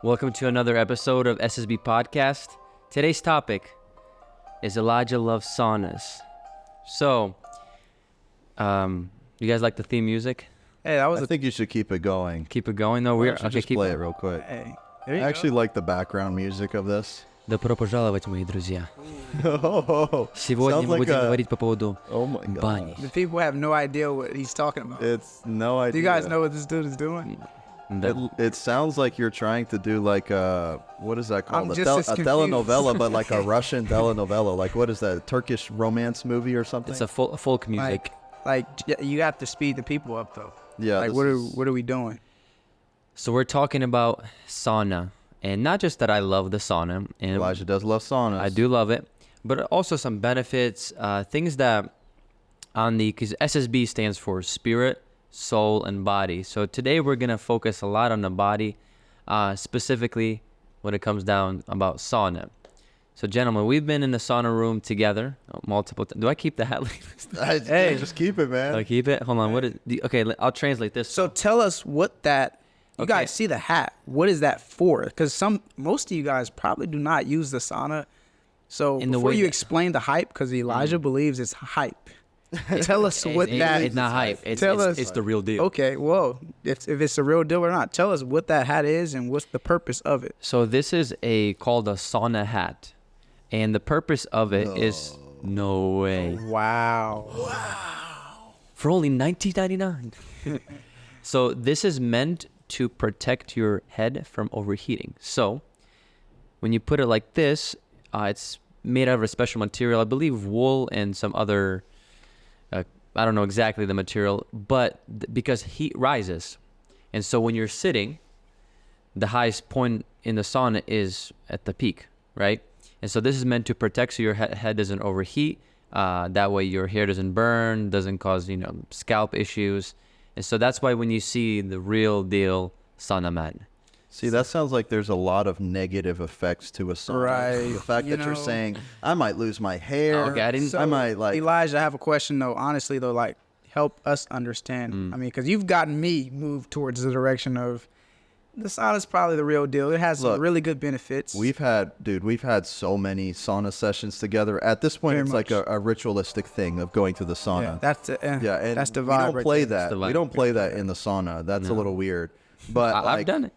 Welcome to another episode of SSB Podcast. Today's topic is Elijah loves saunas. So, you guys like the theme music? Hey, that was I think you should keep it going. Keep it going though. We're just play it real quick. Hey, I actually like the background music of this. Добро пожаловать, мои друзья. Oh, Сегодня мы будем говорить по поводу бани. The people have no idea what he's talking about. It's no idea. Do you guys know what this dude is doing? It sounds like you're trying to do like what is that called? I'm just as A confused. telenovela, but like a Russian telenovela. Like what is that? A Turkish romance movie or something? It's a folk music. Like you have to speed the people up though. Yeah. Like what are we doing? So we're talking about sauna. And not just that I love the sauna. And Elijah does love saunas. I do love it. But also some benefits, things that because SSB stands for spirit, soul, and body. So today we're going to focus a lot on the body, specifically when it comes down about sauna. So gentlemen, we've been in the sauna room together multiple times. Do I keep the hat? Hey, just keep it, man. I keep it? Hold on. Okay, I'll translate this. So tell us what that. You guys see the hat. What is that for? Because most of you guys probably do not use the sauna. So before you explain the hype, because Elijah believes it's hype. Tell us what that. It's not hype. It's the real deal. Okay, well, if it's the real deal or not, tell us what that hat is and what's the purpose of it. So this is called a sauna hat, and the purpose of it is no way. Wow. For only $19.99. So this is meant to protect your head from overheating. So when you put it like this, it's made out of a special material, I believe wool and some other, I don't know exactly the material, but because heat rises. And so when you're sitting, the highest point in the sauna is at the peak, right? And so this is meant to protect so your head doesn't overheat. That way your hair doesn't burn, doesn't cause, scalp issues. And so that's why when you see the real deal sauna mat. See, that sounds like there's a lot of negative effects to a sauna. Right. The fact that you're saying, I might lose my hair. Okay, I might Elijah, I have a question though. Honestly though, like help us understand. I mean, because you've gotten me moved towards the direction of the sauna is probably the real deal. It has some really good benefits. We've had so many sauna sessions together. At this point, it's like a ritualistic thing of going to the sauna. Yeah, that's and that's the vibe. We don't play there. that. We don't play that in the sauna. That's a little weird. But I've done it.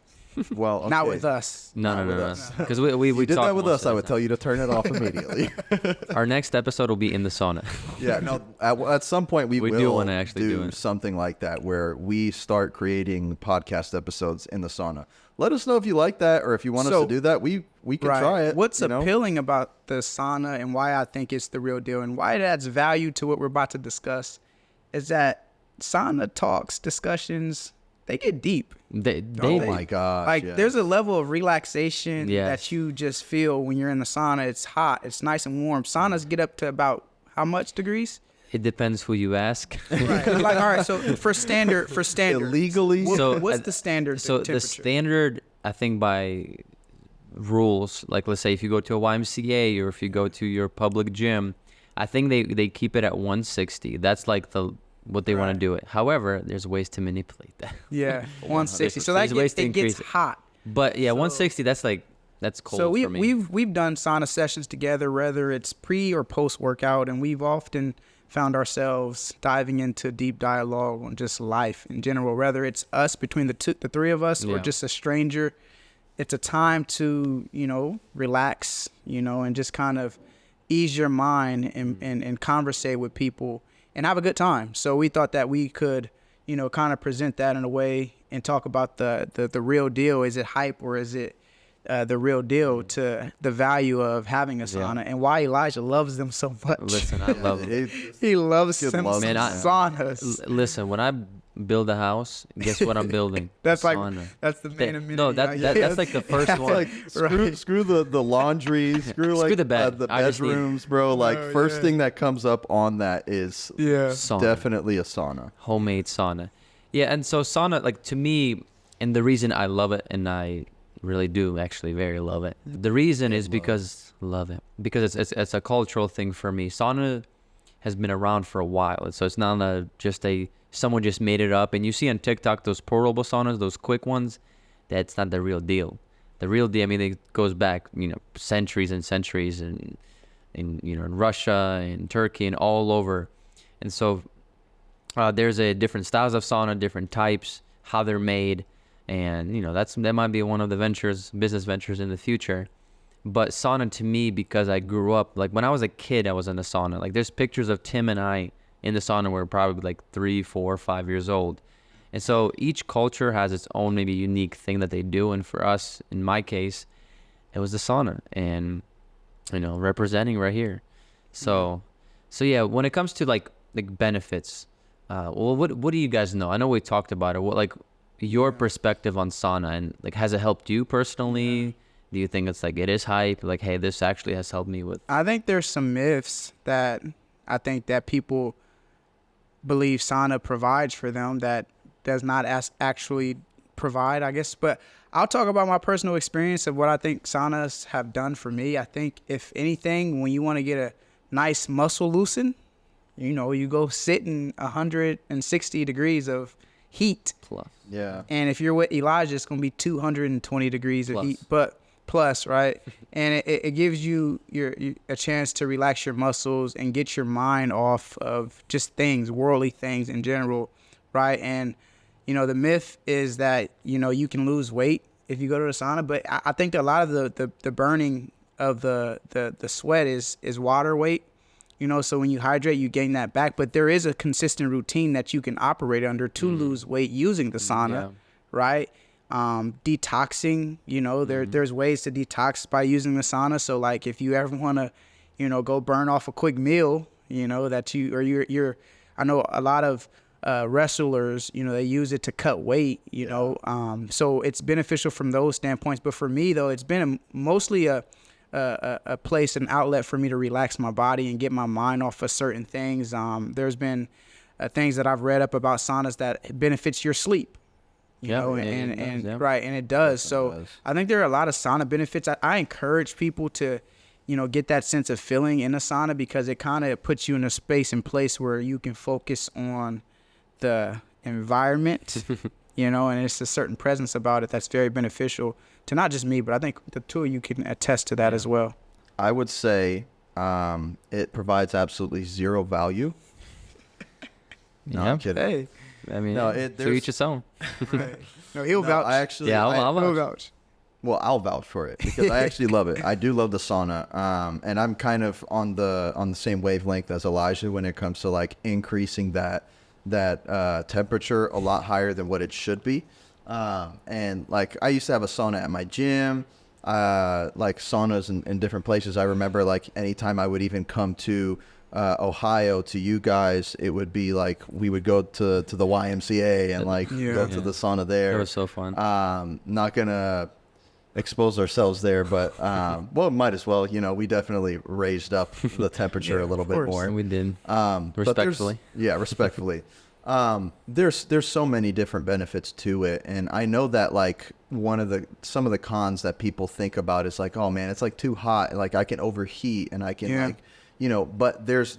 Well, okay. Not with us. No. Because we did that with us, I would tell you to turn it off immediately. Our next episode will be in the sauna. Yeah, no. At some point, we will do want to actually do something like that where we start creating podcast episodes in the sauna. Let us know if you like that or if you want us to do that. We can try it. What's appealing about the sauna and why I think it's the real deal and why it adds value to what we're about to discuss is that sauna talks, discussions, they get deep. Oh my gosh. Like there's a level of relaxation that you just feel when you're in the sauna. It's hot. It's nice and warm. Saunas get up to about how much degrees? It depends who you ask. Right. Like, all right, so for standard. Illegally? What's the standard temperature? The standard, I think by rules, like let's say if you go to a YMCA or if you go to your public gym, I think they keep it at 160. That's like what they want to do it. However, there's ways to manipulate that. Yeah, 160. So it gets hot. But yeah, 160. That's cold so for me. we've done sauna sessions together, whether it's pre or post workout, and we've often found ourselves diving into deep dialogue on just life in general. Whether it's us between the three of us or just a stranger, it's a time to relax, and just kind of ease your mind and conversate with people. And have a good time. So we thought that we could, kind of present that in a way and talk about the real deal. Is it hype or is it the real deal to the value of having a sauna and why Elijah loves them so much? Listen, I love them. He loves saunas. Listen, when I build a house, guess what I'm building? That's the main amenity. No, that's like the first one. Like screw the laundry, screw the bed, the bedrooms, bro. Like first thing that comes up on that is definitely a sauna, homemade sauna. Yeah, and so sauna, like to me, and the reason I love it, and I really do actually very love it. The reason is because it's a cultural thing for me. Sauna has been around for a while, so it's not someone just made it up. And you see on TikTok those portable saunas, those quick ones, that's not the real deal. the real deal. I mean, it goes back, centuries and centuries, and in Russia and Turkey and all over. And so there's a different styles of sauna, different types, how they're made, and that might be one of the business ventures in the future. But sauna to me, because I grew up, like when I was a kid, I was in the sauna. Like there's pictures of Tim and I in the sauna. We're probably like 3, 4, 5 years old. And so each culture has its own maybe unique thing that they do. And for us, in my case, it was the sauna, and representing right here. So yeah, when it comes to like benefits, well, what do you guys know? I know we talked about it. What, like, your perspective on sauna, and like, has it helped you personally? Yeah. Do you think it's like it is hype? Like, hey, this actually has helped me with. I think there's some myths that I think that people believe sauna provides for them that does not actually provide, I guess. But I'll talk about my personal experience of what I think saunas have done for me. I think if anything, when you want to get a nice muscle loosen, you go sit in 160 degrees of heat. Plus. Yeah. And if you're with Elijah, it's going to be 220 degrees of heat. But plus, right? And it gives you a chance to relax your muscles and get your mind off of just worldly things in general, right? And the myth is that you can lose weight if you go to the sauna, but I think that a lot of the burning of the sweat is water weight. So when you hydrate, you gain that back. But there is a consistent routine that you can operate under to lose weight using the sauna, right? Detoxing, there's ways to detox by using the sauna. So like if you ever want to, go burn off a quick meal, I know a lot of wrestlers, they use it to cut weight, so it's beneficial from those standpoints. But for me, though, it's been mostly a place, an outlet for me to relax my body and get my mind off of certain things. There's been things that I've read up about saunas that benefits your sleep, right, and it does. So I think there are a lot of sauna benefits. I encourage people to, get that sense of feeling in a sauna, because it kind of puts you in a space and place where you can focus on the environment, and it's a certain presence about it that's very beneficial to not just me, but I think the two of you can attest to that as well. I would say it provides absolutely zero value. No, I'm kidding. Hey, I mean, to each its own. Right. No, he'll vouch. I'll vouch. Well, I'll vouch for it because I actually love it. I do love the sauna, and I'm kind of on the same wavelength as Elijah when it comes to like increasing that temperature a lot higher than what it should be. And like I used to have a sauna at my gym, like saunas in different places. I remember like anytime I would even come to Ohio to you guys, it would be like we would go to the YMCA and like go to the sauna there. It was so fun. Not gonna expose ourselves there, but well, might as well. We definitely raised up the temperature a little bit more. We did. Respectfully. Respectfully. There's so many different benefits to it, and I know that like some of the cons that people think about is like, oh man, it's like too hot, like I can overheat and I can but there's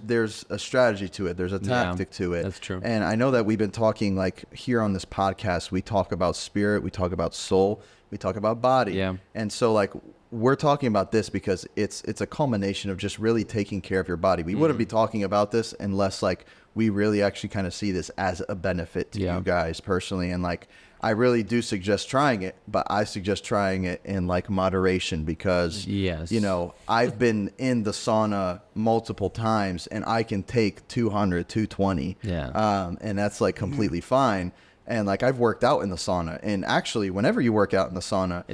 a strategy to it, there's a tactic to it. That's true. And I know that we've been talking like here on this podcast, we talk about spirit, we talk about soul, we talk about body, and so like we're talking about this because it's a culmination of just really taking care of your body. We wouldn't be talking about this unless like we really actually kind of see this as a benefit to you guys personally. And like, I really do suggest trying it, but I suggest trying it in like moderation because, I've been in the sauna multiple times and I can take 200, 220. And that's like completely fine. And like I've worked out in the sauna, and actually whenever you work out in the sauna,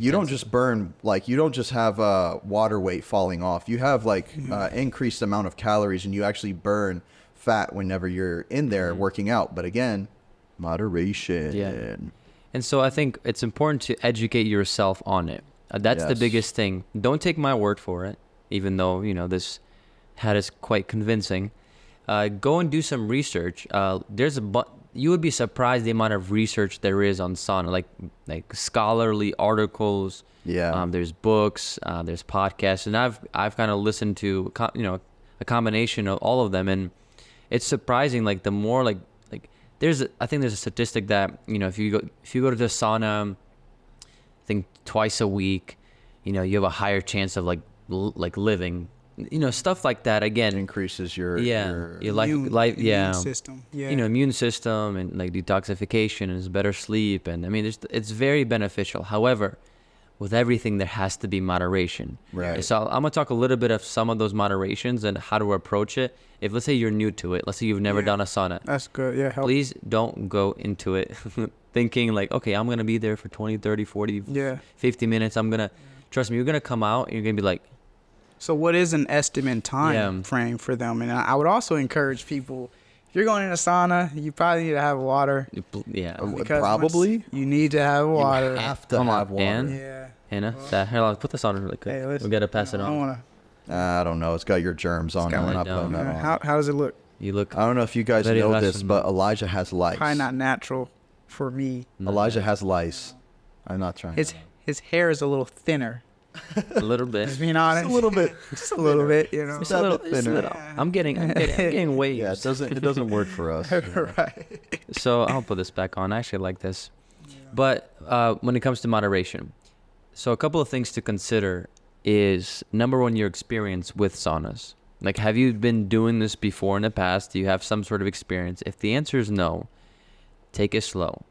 you don't just burn, like you don't just have water weight falling off. You have like increased amount of calories, and you actually burn fat whenever you're in there working out. But again, moderation. And so I think it's important to educate yourself on it. That's the biggest thing. Don't take my word for it, even though this hat is quite convincing. Go and do some research. You would be surprised the amount of research there is on sauna, like scholarly articles. There's books, there's podcasts, and I've kind of listened to a combination of all of them, and it's surprising. Like the more like I think there's a statistic that if you go to the sauna, I think twice a week, you know, you have a higher chance of like living, you know, stuff like that. Again, increases your immune system. Yeah. You know, immune system and like detoxification and it's better sleep. And I mean, it's very beneficial. However, with everything, there has to be moderation. Right. So I'm gonna talk a little bit of some of those moderations and how to approach it. If let's say you're new to it, let's say you've never done a sauna. That's good. Yeah. Please don't go into it thinking like, okay, I'm gonna be there for 20, 30, 40, 50 minutes. Trust me, you're gonna come out and you're gonna be like. So what is an estimate time frame for them? And I would also encourage people, if you're going in a sauna, you probably need to have water. Yeah. Because probably. You need to have water. You have to have water. Yeah. Hannah, here, I'll put this on really quick. Hey, we gotta pass it on. I don't know. It's got your germs on it. We're not putting that on. How does it look? You look. I don't know if you guys know this, but Elijah has lice. Probably not natural for me. Elijah has lice. I'm not trying. His hair is a little thinner. A little bit. Just being honest. Just a little bit. Just a little bit, you know. Just a little thinner. Yeah. I'm getting waves. Yeah, it doesn't work for us. Right. So I'll put this back on. I actually like this. But when it comes to moderation, so a couple of things to consider is, number one, your experience with saunas. Like, have you been doing this before in the past? Do you have some sort of experience? If the answer is no, take it slow.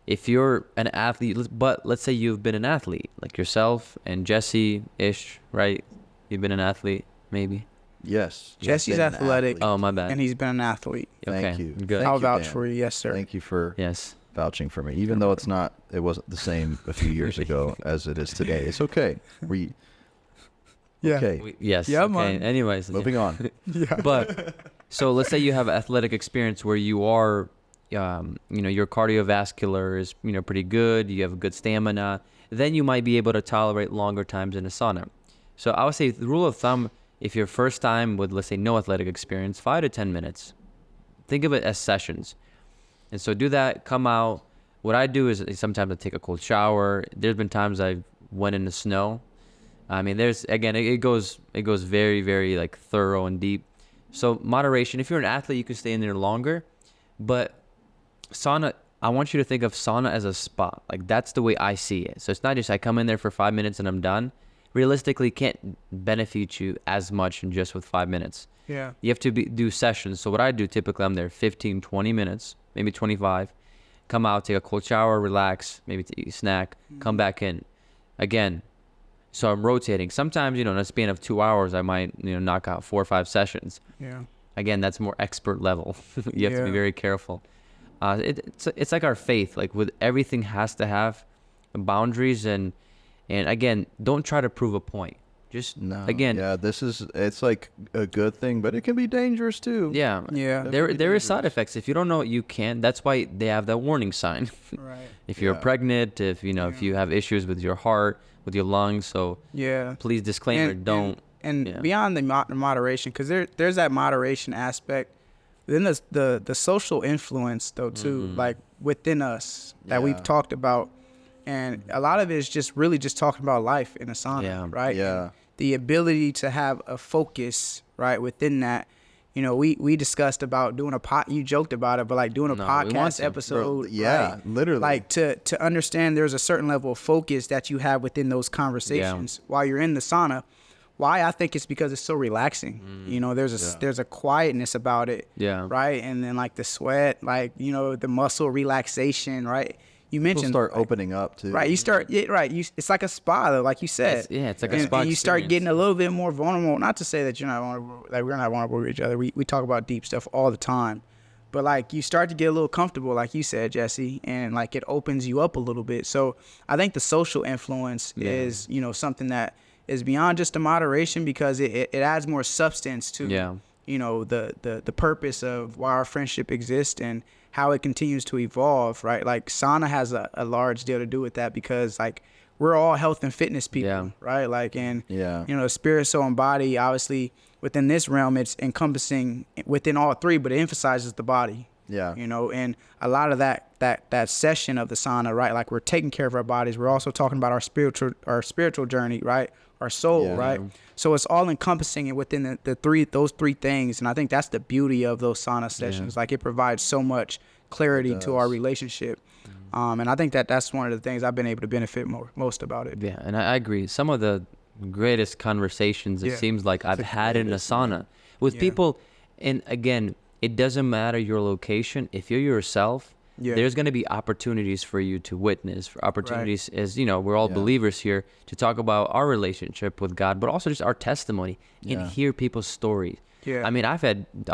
If you're an athlete, but let's say you've been an athlete, like yourself and Jesse-ish, right? You've been an athlete, maybe? Yes. Jesse's athletic. Oh, my bad. And he's been an athlete. Thank you. Good. I'll vouch for you. Yes, sir. Thank you for Yes. vouching for me. Even though it wasn't the same a few years ago as it is today. It's okay. Yeah. Okay. Yes. Yeah, okay. man. Anyways. Moving on. Yeah. But so let's say you have athletic experience where you are, your cardiovascular is, pretty good. You have good stamina. Then you might be able to tolerate longer times in a sauna. So I would say the rule of thumb, if you're first time with, let's say, no athletic experience, 5 to 10 minutes. Think of it as sessions. And so do that, come out. What I do is sometimes I take a cold shower. There's been times I went in the snow. I mean, it goes very, very like thorough and deep. So moderation, if you're an athlete, you can stay in there longer. But sauna, I want you to think of sauna as a spa. Like, that's the way I see it. So it's not just I come in there for 5 minutes and I'm done. Realistically, can't benefit you as much in just with 5 minutes. Yeah. You have to do sessions. So what I do, typically I'm there 15, 20 minutes, maybe 25. Come out, take a cold shower, relax, maybe eat a snack, come back in. Again, so I'm rotating. Sometimes, in a span of 2 hours, I might, knock out 4 or 5 sessions. Yeah. Again, that's more expert level. You have to be very careful. It's like our faith. Like, with everything has to have boundaries, and again, don't try to prove a point. Just again. Yeah, it's like a good thing, but it can be dangerous too. Yeah. Yeah. There is side effects. If you don't know it, you can. That's why they have that warning sign. Right. If you're pregnant, if you have issues with your heart, with your lungs, so please disclaimer, don't. Beyond the moderation, because there's that moderation aspect. Then there's the social influence though too, like within us that we've talked about, and a lot of it is just really just talking about life in a sauna, right? Yeah. The ability to have a focus, right, within that. We discussed about doing you joked about it, but like doing a podcast episode. Right? Literally. Like to understand there's a certain level of focus that you have within those conversations while you're in the sauna. Why? I think it's because it's so relaxing. There's a quietness about it. Yeah. Right. And then like the sweat, like, the muscle relaxation, right? You mentioned people start opening up too. Right. You start, it's like a spa though, like you said. It's like a spa. And you start getting a little bit more vulnerable. Not to say that you're not vulnerable, like we're not vulnerable with each other. We talk about deep stuff all the time. But like you start to get a little comfortable, like you said, Jesse, and like it opens you up a little bit. So I think the social influence is, something that is beyond just the moderation, because it adds more substance to the purpose of why our friendship exists and how it continues to evolve, right? Like sauna has a large deal to do with that, because like we're all health and fitness people, right? Like, and spirit, soul, and body, obviously within this realm, it's encompassing within all three, but it emphasizes the body. Yeah. And a lot of that session of the sauna, right? Like we're taking care of our bodies. We're also talking about our spiritual journey, right? Our soul, right? So it's all encompassing it within those three things. And I think that's the beauty of those sauna sessions. Like it provides so much clarity to our relationship. And I think that's one of the things I've been able to benefit most about it. Yeah, and I agree. Some of the greatest conversations, it seems like I've had in a sauna with people. And again, it doesn't matter your location. If you're yourself, there's going to be opportunities for you to witness, for opportunities as, you know, we're all believers here, to talk about our relationship with God, but also just our testimony and hear people's stories. I mean, I've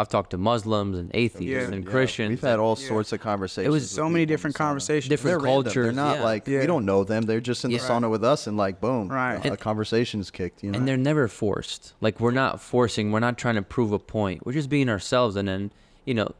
talked to Muslims and atheists and Christians. We've had all sorts of conversations. It was so many different conversations. Different cultures. They're not like, we don't know them. They're just in the sauna with us, and like, boom, a conversation's kicked. You know? And they're never forced. Like, we're not forcing. We're not trying to prove a point. We're just being ourselves. And then, you know,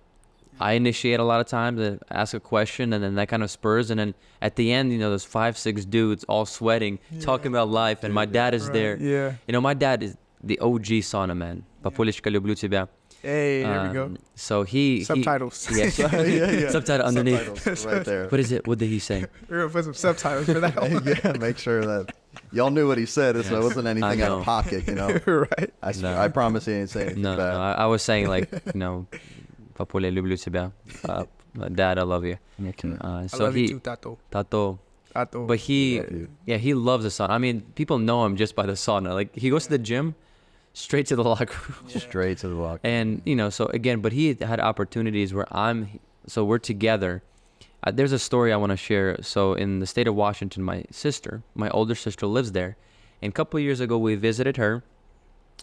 I initiate a lot of times to ask a question, and then that kind of spurs. And then at the end, you know, there's 5-6 dudes all sweating, talking about life. And my dad is there. You know, my dad is the OG sauna man. Папулечка, люблю тебя. Hey, there we go. So he subtitles. Subtitle underneath. Subtitles right there. What is it? What did he say? We're gonna put some subtitles for that one. Make sure that y'all knew what he said, so it wasn't anything out of pocket, you know. Right. I promise he ain't saying anything bad. No, I was saying, like, you know, Papule, люблю тебя. Dad, I love you. Okay. So I love you too, Tato. But he loves the sauna. I mean, people know him just by the sauna. Like, he goes to the gym, straight to the locker room. Straight to the locker room. And, you know, so again, but he had opportunities where we're together. There's a story I want to share. So in the state of Washington, my older sister lives there. And a couple of years ago, we visited her.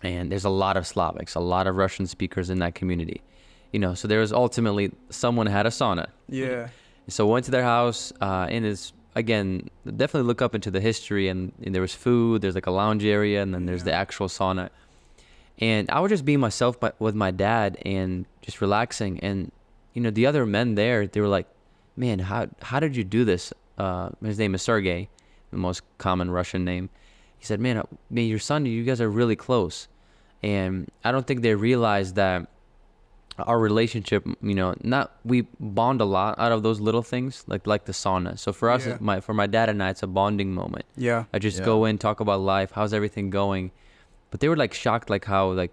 And there's a lot of Slavics, a lot of Russian speakers in that community. You know, so there was ultimately someone had a sauna. Yeah. So went to their house, and it's, again, definitely look up into the history, and there was food, there's like a lounge area, and then there's the actual sauna. And I was just being myself with my dad and just relaxing. And, you know, the other men there, they were like, man, how did you do this? His name is Sergey, the most common Russian name. He said, man, your son, you guys are really close. And I don't think they realized that our relationship, you know, we bond a lot out of those little things, like the sauna. So for us, for my dad and I, it's a bonding moment. Yeah. I just go in, talk about life, how's everything going. But they were like shocked, like how like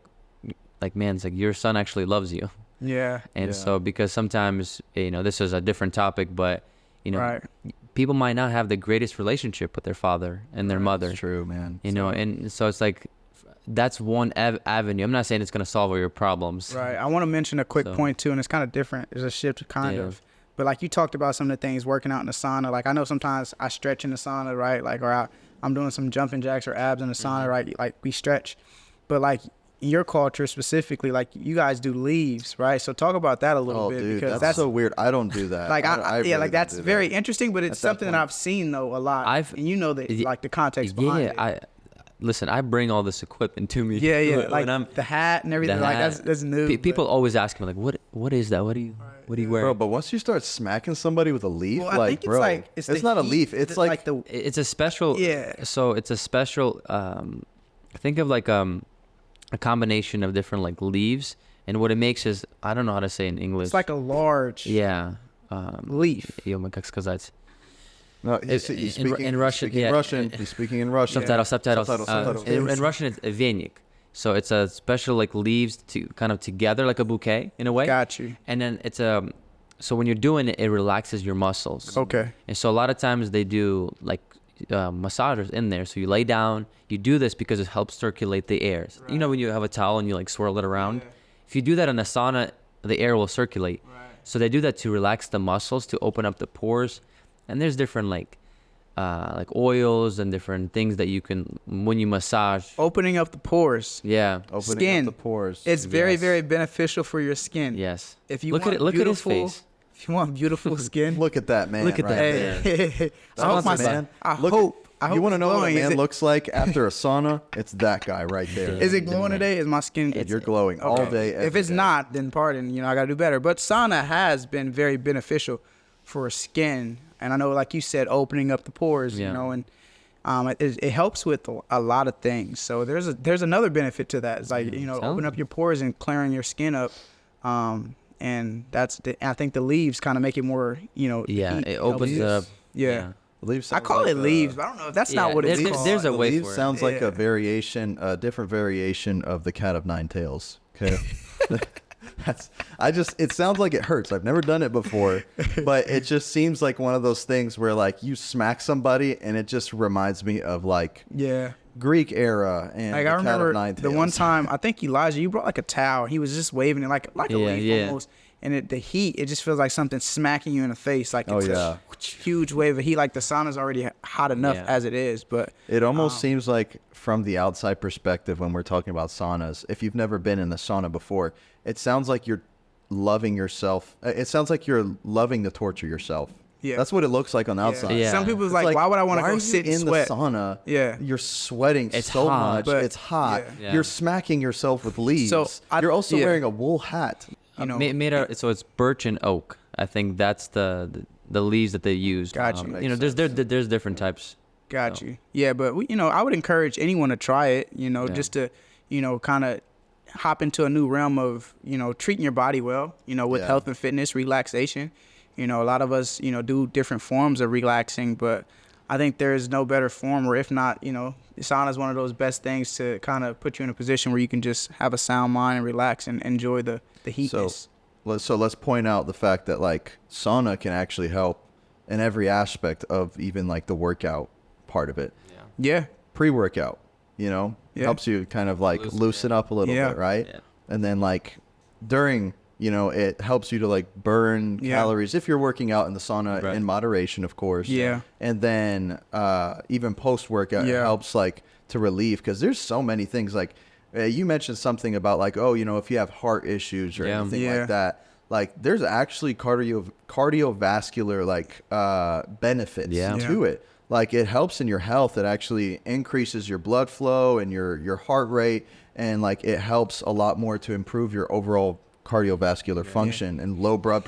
man, it's like your son actually loves you. Yeah. And so, because sometimes, you know, this is a different topic, but, you know, people might not have the greatest relationship with their father and their mother. That's true, man. You know, and so it's like, that's one avenue. I'm not saying it's going to solve all your problems. Right. I want to mention a quick point too, and it's kind of different. It's a shift kind of. But like you talked about some of the things working out in the sauna. Like I know sometimes I stretch in the sauna, right? Like, or I'm doing some jumping jacks or abs in the sauna, right? Like we stretch. But like in your culture specifically, like you guys do leaves, right? So talk about that a little bit. Dude, because that's so weird. I don't do that. Like I really like that's don't do very that. interesting, but it's something that I've seen though a lot. And you know that like the context behind it. Listen, I bring all this equipment to me. Yeah. Like the hat and everything. Like that's new. People always ask me, like, what is that? What do you wear? Bro, but once you start smacking somebody with a leaf, well, I think it's it's not a leaf. It's like it's a special. Yeah. So it's a special. Think of like a combination of different like leaves, and what it makes is, I don't know how to say in English. It's like a large. Yeah. Leaf. Как сказать? No, he's speaking in Russian. He's speaking in Russian. Subtitles. In Russian, it's venik. So it's a special like leaves to kind of together like a bouquet in a way. Got you. And then it's so when you're doing it, it relaxes your muscles. Okay. And so a lot of times they do like massagers in there. So you lay down. You do this because it helps circulate the air. Right. You know when you have a towel and you like swirl it around. Yeah. If you do that in a sauna, the air will circulate. Right. So they do that to relax the muscles, to open up the pores. And there's different like oils and different things that you can, when you massage. Opening up the pores. Yeah. Opening up the pores. It's very, very beneficial for your skin. Yes. If you look at his face. If you want beautiful skin. Look at that man. Look at that man. I hope you want to know what a man looks like after a sauna? It's that guy right there. Is it glowing today? Is my skin? You're glowing all day. If it's not, then pardon. I got to do better. But sauna has been very beneficial for skin. And I know, like you said, opening up the pores, and it helps with a lot of things. So there's another benefit to that. It's like, open up your pores and clearing your skin up. And I think the leaves kind of make it more, it opens up. Yeah. Leaves. I call it leaves, but I don't know if that's not what it's called. There's a way leaves for it. Sounds like a variation, a different variation of the cat of nine tails. Okay. It sounds like it hurts. I've never done it before, but it just seems like one of those things where like you smack somebody and it just reminds me of like Greek era and like I remember the one time I think Elijah, you brought like a towel. He was just waving it like a leaf almost, and the heat, it just feels like something smacking you in the face. Like it's a huge wave of heat. Like the sauna's already hot enough as it is, but it almost seems like from the outside perspective when we're talking about saunas, if you've never been in the sauna before, it sounds like you're loving yourself. It sounds like you're loving to torture yourself. Yeah, that's what it looks like on the outside. Yeah. Some people's like, why would I want to go sit and sweat in the sauna? Yeah, you're sweating so much. It's hot. Yeah. You're smacking yourself with leaves. So you're also wearing a wool hat. You know, made out. So it's birch and oak. I think that's the leaves that they used. Got you. You know, there's different types. Got you. Yeah, but I would encourage anyone to try it. You know, just to kind of hop into a new realm of treating your body well. With health and fitness, relaxation. A lot of us, do different forms of relaxing, but I think there's no better form, or if not, sauna is one of those best things to kind of put you in a position where you can just have a sound mind and relax and enjoy the heatness. So let's point out the fact that like sauna can actually help in every aspect of even like the workout part of it. Yeah. Pre-workout, helps you kind of like loosen up a little bit, right? Yeah. And then like during, it helps you to like burn calories if you're working out in the sauna in moderation, of course. Yeah. And then even post-workout, it helps like to relieve, because there's so many things like you mentioned something about like, if you have heart issues or anything like that, like there's actually cardiovascular like benefits to it. Like it helps in your health. It actually increases your blood flow and your heart rate, and like it helps a lot more to improve your overall cardiovascular function and low blood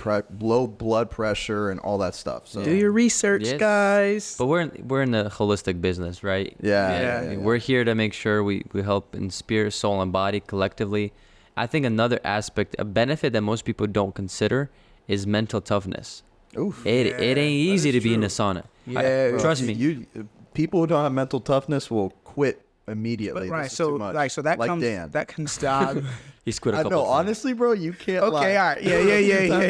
pressure and all that stuff. So do your research, guys. But we're in the holistic business, right? Yeah. We're here to make sure we help in spirit, soul, and body collectively. I think another aspect, a benefit that most people don't consider, is mental toughness. Oof. It ain't easy to be in the sauna. Yeah, trust me. People who don't have mental toughness will quit immediately. But, right. So that like comes. Dan. That can stop. He's quit a couple times. Honestly, bro, you can't lie. Okay, all right.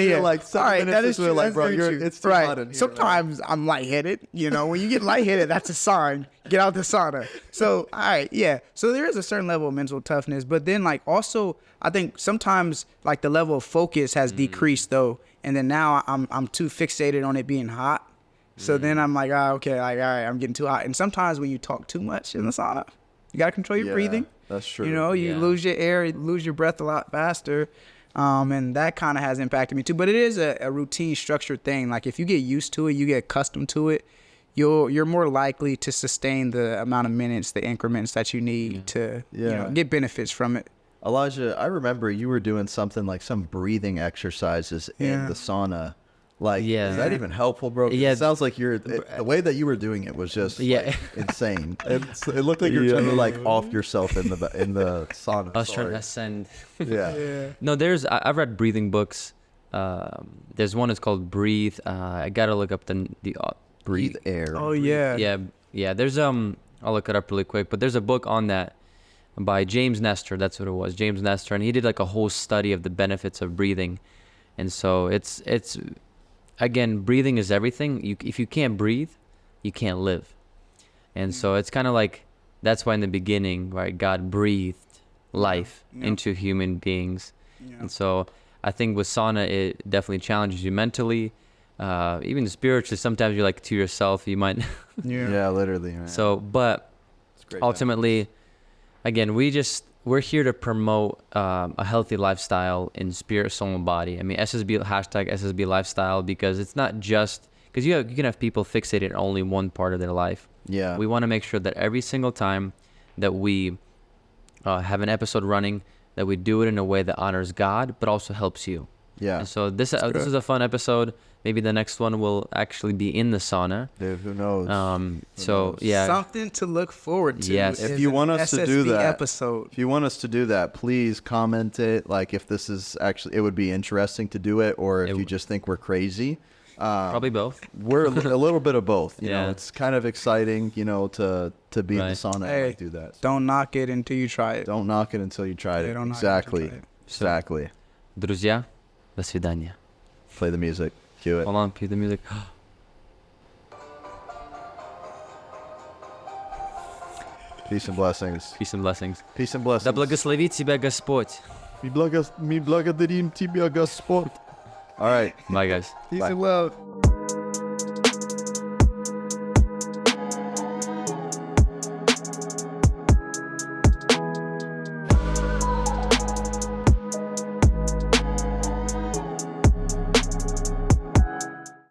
Yeah. Like 7 minutes into it, like, bro, it's too hot in here. Sometimes I'm lightheaded. When you get lightheaded, that's a sign. Get out the sauna. So, all right, yeah. So there is a certain level of mental toughness, but then like also, I think sometimes like the level of focus has decreased though, and then now I'm too fixated on it being hot. So then I'm like, okay, like, all right, I'm getting too hot. And sometimes when you talk too much in the sauna, you got to control your breathing. That's true. You lose your air, you lose your breath a lot faster. And that kind of has impacted me too. But it is a routine, structured thing. Like if you get used to it, you get accustomed to it, you're more likely to sustain the amount of minutes, the increments that you need to get benefits from it. Elijah, I remember you were doing something like some breathing exercises in the sauna. Like, is that even helpful, bro? Yeah. It sounds like the way that you were doing it was just like, insane. It looked like you're trying to like off yourself in the sauna. I was trying to ascend. Yeah. No, I've read breathing books. There's one that's called Breathe. I gotta look up the Breathe Air. Oh yeah. Yeah. There's I'll look it up really quick, but there's a book on that by James Nestor. That's what it was, James Nestor, and he did like a whole study of the benefits of breathing, and so it's. Again, breathing is everything. If you can't breathe, you can't live. And so it's kind of like, that's why in the beginning, right, God breathed life into human beings. Yeah. And so I think with sauna, it definitely challenges you mentally, even spiritually. Sometimes you're like to yourself, you might. Yeah, literally. Man. So, but ultimately, again, we're here to promote a healthy lifestyle in spirit, soul, and body. I mean, #SSB lifestyle, because it's not just, because you can have people fixated on only one part of their life. Yeah. We want to make sure that every single time that we have an episode running, that we do it in a way that honors God, but also helps you. Yeah. And so this is a fun episode. Maybe the next one will actually be in the sauna. Dude, who knows? Something to look forward to. Yes. If you want us to do that episode. If you want us to do that, please comment it. Like if this is actually, it would be interesting to do it, or if you just think we're crazy. Probably both. We're a little bit of both. You know, it's kind of exciting, to be in the sauna and do that. Don't knock it until you try it. Don't knock it until you try it. Exactly. Exactly. Друзья, до свидания. Play the music. Cue it. Hold on, cue the music. Peace and blessings. Peace and blessings. Peace and blessings. Да благословит тебя Господь. Мы благодарим тебя, Господь. All right. Bye, guys. Peace Bye. and love.